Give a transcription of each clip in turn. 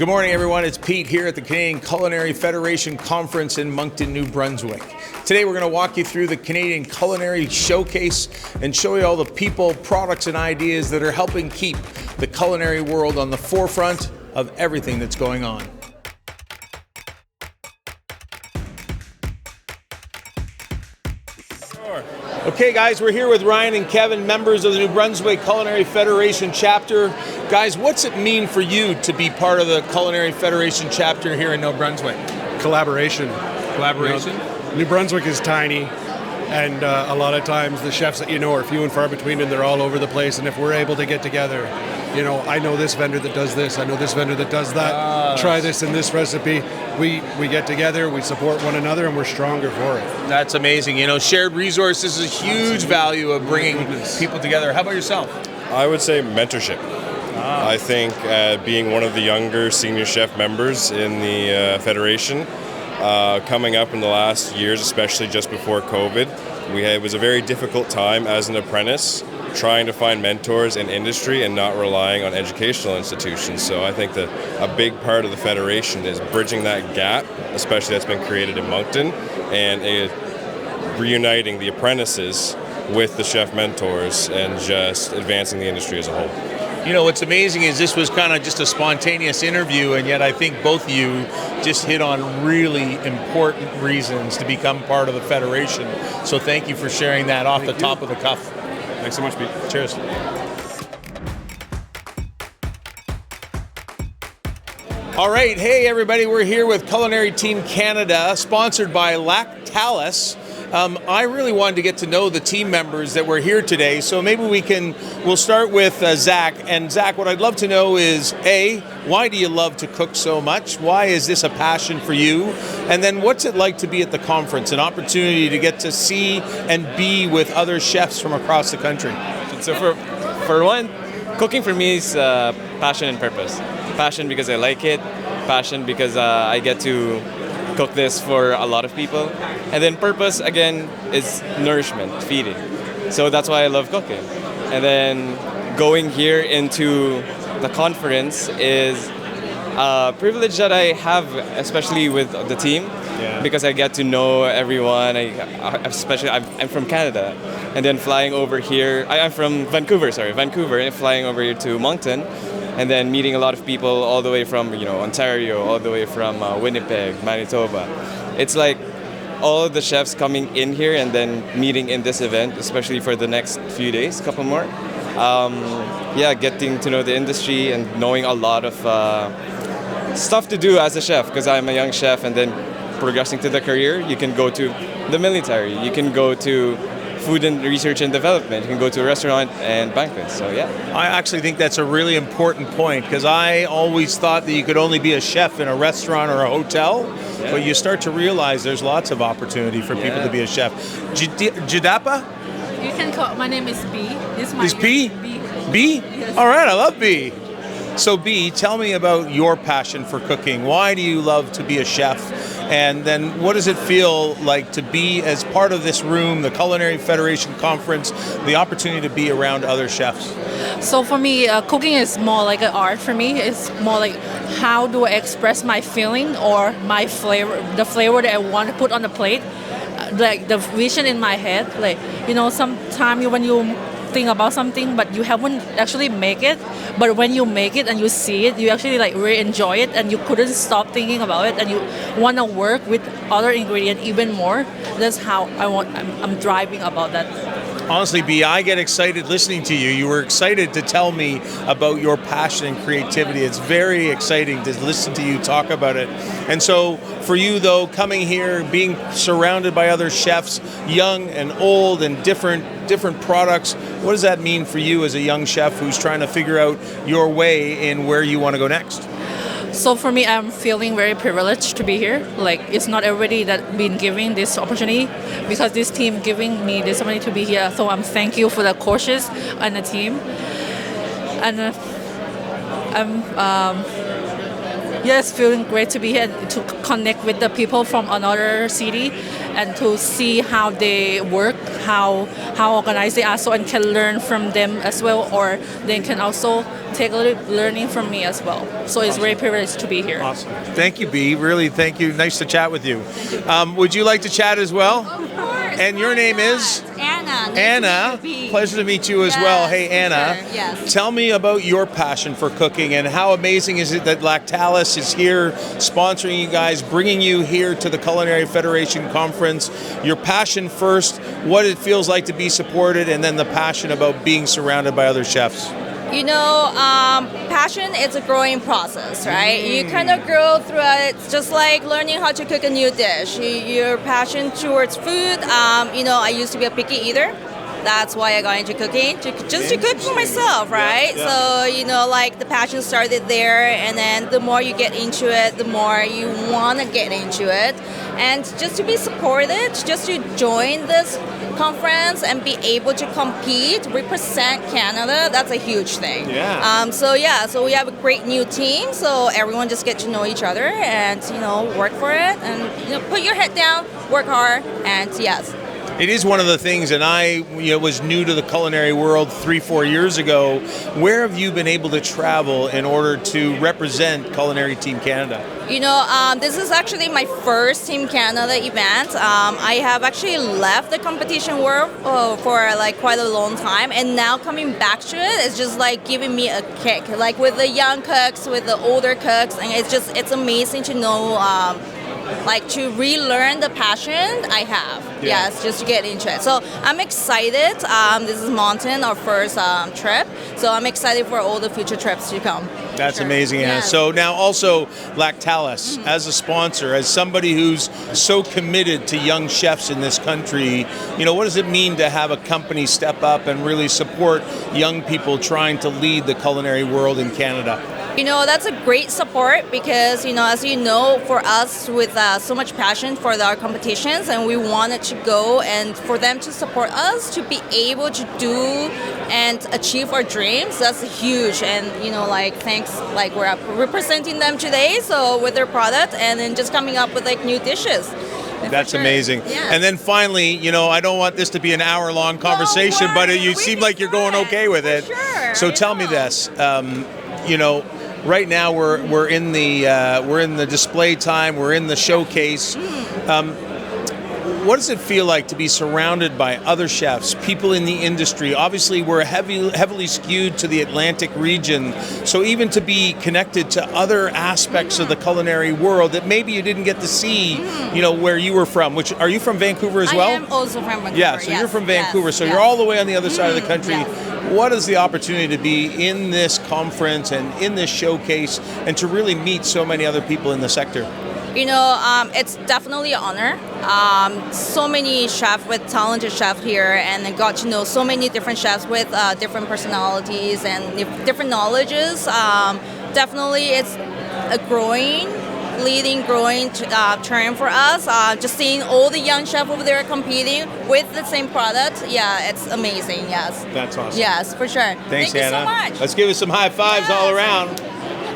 Good morning, everyone. It's Pete here at the Canadian Culinary Federation Conference in Moncton, New Brunswick. Today, we're going to walk you through the Canadian Culinary Showcase and show you all the people, products, and ideas that are helping keep the culinary world on the forefront of everything that's going on. Okay, guys, we're here with Ryan and Kevin, members of the New Brunswick Culinary Federation chapter. Guys, what's it mean for you to be part of the Culinary Federation chapter here in New Brunswick? Collaboration. Collaboration? New Brunswick is tiny, and a lot of times the chefs that you know are few and far between, and they're all over the place. And if we're able to get together, you know, I know this vendor that does this, I know this vendor that does that, try this in this recipe. We get together, we support one another, and we're stronger for it. That's amazing. You know, shared resources is a huge value of bringing people together. How about yourself? I would say mentorship. I think being one of the younger senior chef members in the Federation, coming up in the last years, especially just before COVID, it was a very difficult time as an apprentice, trying to find mentors in industry and not relying on educational institutions. So I think that a big part of the Federation is bridging that gap, especially that's been created in Moncton, and reuniting the apprentices with the chef mentors and just advancing the industry as a whole. You know, what's amazing is this was kind of just a spontaneous interview, and yet I think both of you just hit on really important reasons to become part of the Federation. So thank you for sharing that off the top of the cuff. Thanks so much, Pete. Cheers. All right, hey everybody, we're here with Culinary Team Canada, sponsored by Lactalis. I really wanted to get to know the team members that were here today, so maybe we'll start with Zach. And Zach, what I'd love to know is, A, why do you love to cook so much? Why is this a passion for you? And then what's it like to be at the conference, an opportunity to get to see and be with other chefs from across the country? So for one, cooking for me is passion and purpose. Passion because I like it, passion because I get to cook this for a lot of people, and then purpose again is nourishment, feeding. So that's why I love cooking. And then going here into the conference is a privilege that I have, especially with the team, because I get to know everyone. I'm from Canada, and then flying over here, I'm from Vancouver, and flying over here to Moncton, and then meeting a lot of people all the way from, Ontario, all the way from Winnipeg, Manitoba. It's like all of the chefs coming in here and then meeting in this event, especially for the next few days, couple more. Getting to know the industry and knowing a lot of stuff to do as a chef, because I'm a young chef, and then progressing to the career, you can go to the military, you can go to food and research and development. You can go to a restaurant and banquets. So yeah. I actually think that's a really important point, because I always thought that you could only be a chef in a restaurant or a hotel, but you start to realize there's lots of opportunity for people to be a chef. Jidapa? You can call. My name is B. Is B? B? Yes. All right, I love B. So B, tell me about your passion for cooking. Why do you love to be a chef? And then what does it feel like to be as part of this room, the Culinary Federation Conference, the opportunity to be around other chefs? So for me, cooking is more like an art for me. It's more like how do I express my feeling or my flavor, the flavor that I want to put on the plate, like the vision in my head. Like, sometimes when you think about something but you haven't actually make it, but when you make it and you see it, you actually really enjoy it, and you couldn't stop thinking about it, and you want to work with other ingredients even more. That's how I'm driving about that. Honestly, B, I get excited listening to you. You were excited to tell me about your passion and creativity. It's very exciting to listen to you talk about it. And so for you, though, coming here, being surrounded by other chefs, young and old and different products, what does that mean for you as a young chef who's trying to figure out your way in where you want to go next? So for me, I'm feeling very privileged to be here. Like, it's not everybody that been giving this opportunity, because this team giving me this opportunity to be here. So I'm thank you for the coaches and the team. And it's feeling great to be here to connect with the people from another city and to see how they work, how organized they are, so I can learn from them as well, or they can also take a little learning from me as well. So it's very privileged to be here. Awesome. Thank you, B. Really, thank you. Nice to chat with you. Would you like to chat as well? Of course. And your name is? Anna. Anna. Pleasure to meet you as well. Hey, Anna. Sure. Yes. Tell me about your passion for cooking and how amazing is it that Lactalis is here sponsoring you guys, bringing you here to the Culinary Federation Conference. Your passion first, what it feels like to be supported, and then the passion about being surrounded by other chefs. You know, passion is a growing process, right? You kind of grow through it. It's just like learning how to cook a new dish. Your passion towards food. You know, I used to be a picky eater. That's why I got into cooking, just to cook for myself, right? Yeah. So, you know, like the passion started there, and then the more you get into it, the more you want to get into it. And just to be supported, just to join this conference and be able to compete, represent Canada, that's a huge thing. Yeah. So we have a great new team, so everyone just get to know each other and, you know, work for it and, you know, put your head down, work hard, and yes. It is one of the things, and I was new to the culinary world 3-4 years ago. Where have you been able to travel in order to represent Culinary Team Canada? You know, this is actually my first Team Canada event. I have actually left the competition world for like quite a long time, and now coming back to it is just like giving me a kick. Like with the young cooks, with the older cooks, and it's amazing to know. Like to relearn the passion I have. Yeah. Yes, just to get into it. So I'm excited. This is Moncton, our first trip. So I'm excited for all the future trips to come. That's Sure. amazing, Anna. Yes. So now also Lactalis, as a sponsor, as somebody who's so committed to young chefs in this country, you know, what does it mean to have a company step up and really support young people trying to lead the culinary world in Canada? You know, that's a great support because, you know, as you know, for us with so much passion for our competitions, and we wanted to go and for them to support us to be able to do and achieve our dreams, that's huge. And, you know, like, thanks, like we're representing them today, so with their product and then just coming up with like new dishes. That's amazing. Yes. And then finally, you know, I don't want this to be an hour-long conversation, but you seem like you're going okay with it. Sure. So tell me this, you know, right now we're in the display time, we're in the showcase. What does it feel like to be surrounded by other chefs, people in the industry? Obviously, we're heavily skewed to the Atlantic region, so even to be connected to other aspects of the culinary world that maybe you didn't get to see, you know, where you were from. Which are you from Vancouver as well? I am also from Vancouver. Yeah, so you're from Vancouver, so you're all the way on the other side of the country. Yes. What is the opportunity to be in this conference and in this showcase and to really meet so many other people in the sector? You know, it's definitely an honor. So many chefs with talented chefs here, and I got to know so many different chefs with different personalities and different knowledges. Definitely, it's a growing trend for us. Just seeing all the young chefs over there competing with the same product, yeah, it's amazing. Yes. That's awesome. Yes, for sure. Thanks, Thank you Anna. so much. Let's give us some high fives Yes. all around.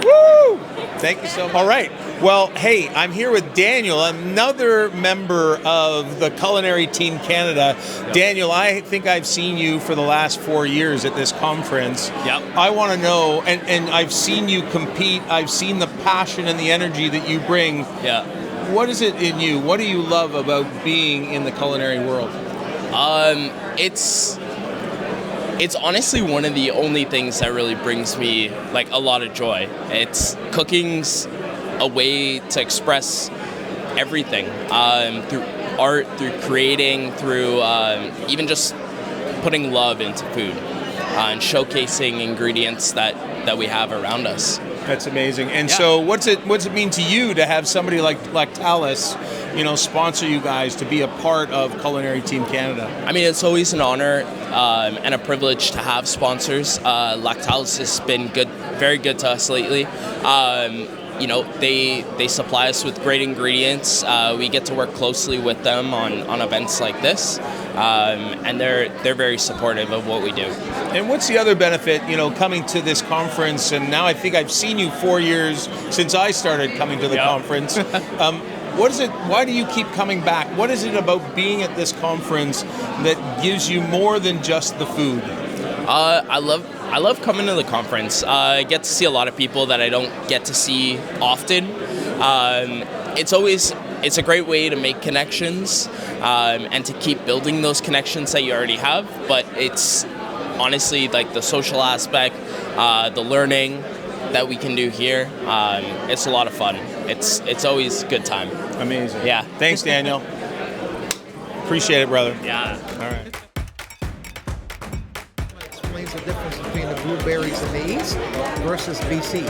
Woo! Thank you so much. All right. Well, hey, I'm here with Daniel, another member of the Culinary Team Canada. Yep. Daniel, I think I've seen you for the last 4 years at this conference. Yep. I want to know, and I've seen you compete. I've seen the passion and the energy that you bring. Yeah. What is it in you? What do you love about being in the culinary world? It's honestly one of the only things that really brings me like a lot of joy. It's cooking's a way to express everything through art, through creating, through even just putting love into food and showcasing ingredients that we have around us. That's amazing. And Yeah. so what's it mean to you to have somebody like Lactalis, you know, sponsor you guys to be a part of Culinary Team Canada? I mean, it's always an honor and a privilege to have sponsors. Lactalis has been very good to us lately. You know, they supply us with great ingredients. We get to work closely with them on events like this, and they're very supportive of what we do. And what's the other benefit, you know, coming to this conference? And now I think I've seen you 4 years since I started coming to the Yep. conference. What is it? Why do you keep coming back? What is it about being at this conference that gives you more than just the food? I love coming to the conference. I get to see a lot of people that I don't get to see often. It's a great way to make connections and to keep building those connections that you already have. But it's honestly like the social aspect, the learning that we can do here. It's a lot of fun. It's always a good time. Amazing. Yeah. Thanks, Daniel. Appreciate it, brother. Yeah. All right. Explains the difference between the blueberries in the East versus BC.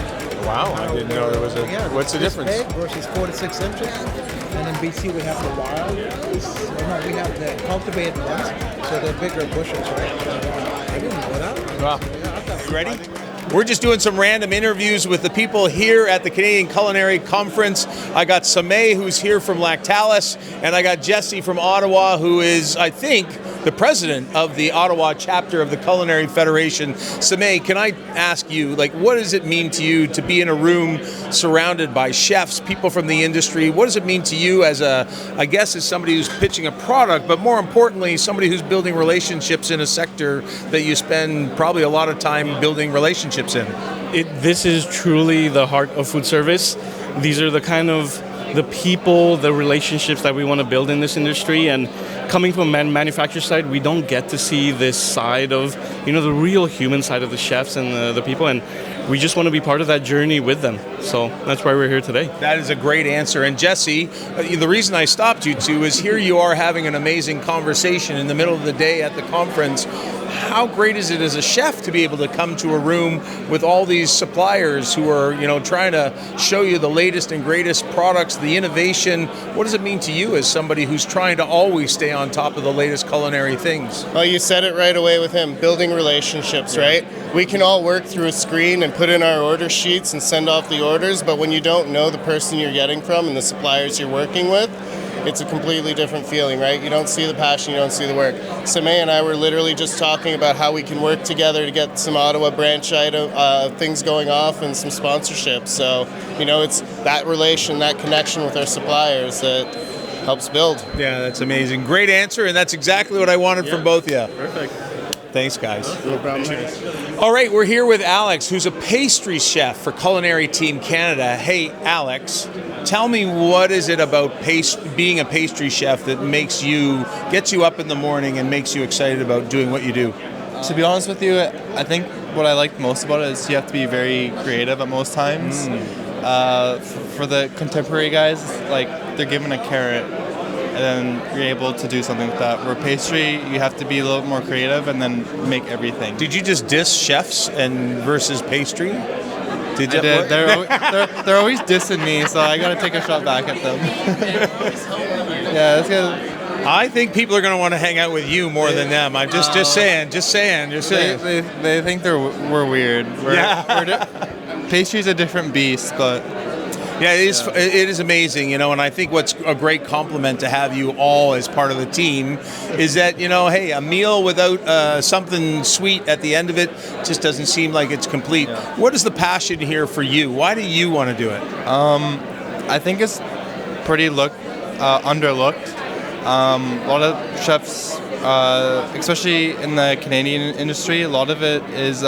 Wow, I didn't know there was a. What's the difference? Big versus 4 to 6 inches, and in BC we have the wild. We have the cultivated ones, so they're bigger bushes, right? I didn't know that. Wow. Yeah, I thought Ready? We're just doing some random interviews with the people here at the Canadian Culinary Conference. I got Samay, who's here from Lactalis, and I got Jesse from Ottawa, who is, I think, the president of the Ottawa chapter of the Culinary Federation. Samay, can I ask you, like, what does it mean to you to be in a room surrounded by chefs, people from the industry? What does it mean to you as as somebody who's pitching a product, but more importantly, somebody who's building relationships in a sector that you spend probably a lot of time building relationships in? This is truly the heart of food service. These are the people, the relationships that we want to build in this industry. And coming from a manufacturer side, we don't get to see this side of, the real human side of the chefs and the people. And we just want to be part of that journey with them. So that's why we're here today. That is a great answer. And Jesse, the reason I stopped you two is here you are having an amazing conversation in the middle of the day at the conference. How great is it as a chef to be able to come to a room with all these suppliers who are, trying to show you the latest and greatest products, the innovation? What does it mean to you as somebody who's trying to always stay on top of the latest culinary things? Well, you said it right away with him, building relationships, right? We can all work through a screen and put in our order sheets and send off the orders, but when you don't know the person you're getting from and the suppliers you're working with, it's a completely different feeling, right? You don't see the passion, you don't see the work. Samay and I were literally just talking about how we can work together to get some Ottawa branch item things going off and some sponsorships. So, it's that relation, that connection with our suppliers that helps build. Yeah, that's amazing. Great answer, and that's exactly what I wanted from both of you. Perfect. Thanks, guys. No problem. All right, we're here with Alex, who's a pastry chef for Culinary Team Canada. Hey, Alex, tell me, what is it about being a pastry chef that gets you up in the morning and makes you excited about doing what you do? To be honest with you, I think what I like most about it is you have to be very creative at most times. For the contemporary guys, like, they're given a carrot and then you're able to do something with that. Where pastry, you have to be a little more creative and then make everything. Did you just diss chefs versus pastry? Did you? They're always dissing me, so I gotta take a shot back at them. Yeah, that's good. I think people are going to want to hang out with you more than them. I'm just saying. They think we're weird. Pastry's a different beast, but yeah, it is amazing, and I think what's a great compliment to have you all as part of the team is that, hey, a meal without something sweet at the end of it just doesn't seem like it's complete. Yeah. What is the passion here for you? Why do you want to do it? I think it's pretty underlooked. A lot of chefs, especially in the Canadian industry, a lot of it is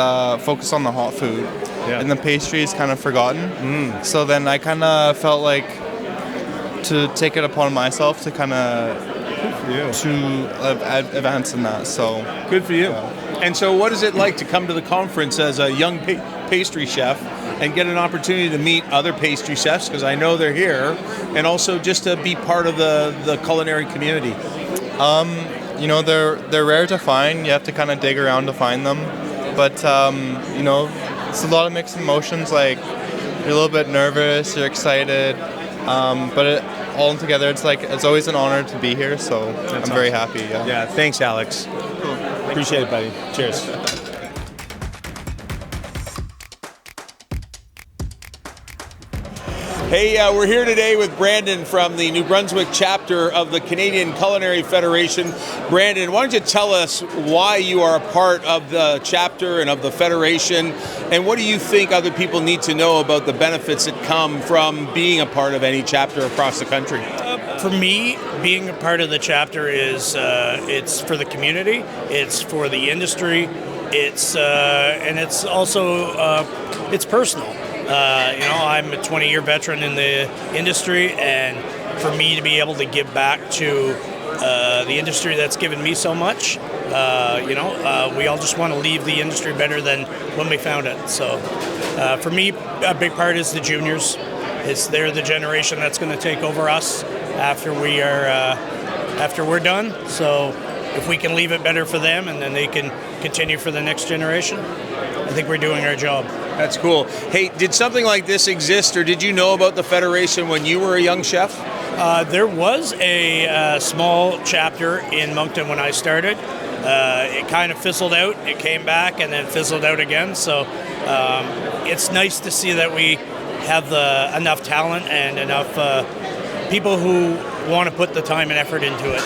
focused on the hot food. Yeah. And the pastry is kind of forgotten. So then I kind of felt like to take it upon myself to kind of advance in that. So good for you. And so what is it like to come to the conference as a young pastry chef and get an opportunity to meet other pastry chefs, because I know they're here, and also just to be part of the culinary community? They're rare to find. You have to kind of dig around to find them. But, it's a lot of mixed emotions. Like, you're a little bit nervous, you're excited, but all together, it's always an honor to be here. So I'm very happy. Yeah. Thanks, Alex. Cool. Appreciate it, buddy. Cheers. Hey, we're here today with Brandon from the New Brunswick chapter of the Canadian Culinary Federation. Brandon, why don't you tell us why you are a part of the chapter and of the federation, and what do you think other people need to know about the benefits that come from being a part of any chapter across the country? For me, being a part of the chapter is it's for the community, it's for the industry, and it's also it's personal. I'm a 20-year veteran in the industry, and for me to be able to give back to the industry that's given me so much, we all just want to leave the industry better than when we found it. So for me, a big part is the juniors. They're the generation that's going to take over us after we're done. So if we can leave it better for them, and then they can continue for the next generation, I think we're doing our job. That's cool. Hey, did something like this exist, or did you know about the Federation when you were a young chef? There was a small chapter in Moncton when I started. It kind of fizzled out. It came back and then fizzled out again. So it's nice to see that we have enough talent and enough people who want to put the time and effort into it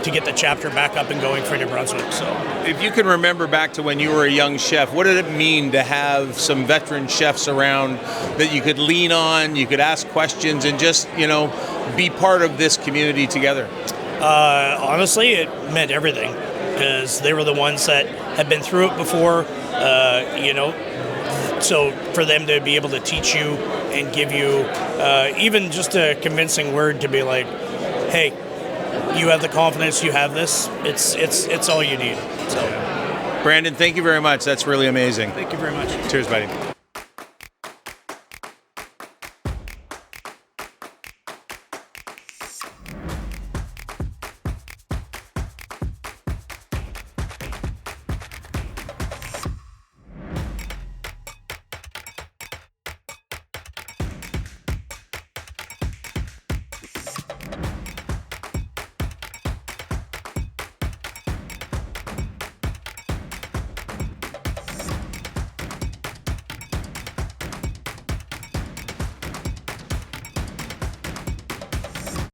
to get the chapter back up and going for New Brunswick. So, if you can remember back to when you were a young chef, what did it mean to have some veteran chefs around that you could lean on, you could ask questions, and just be part of this community together? Honestly, it meant everything, because they were the ones that had been through it before. So for them to be able to teach you and give you even just a convincing word to be like, hey, you have the confidence, you have this, it's all you need. So, Brandon, thank you very much. That's really amazing. Thank you very much. Cheers, buddy.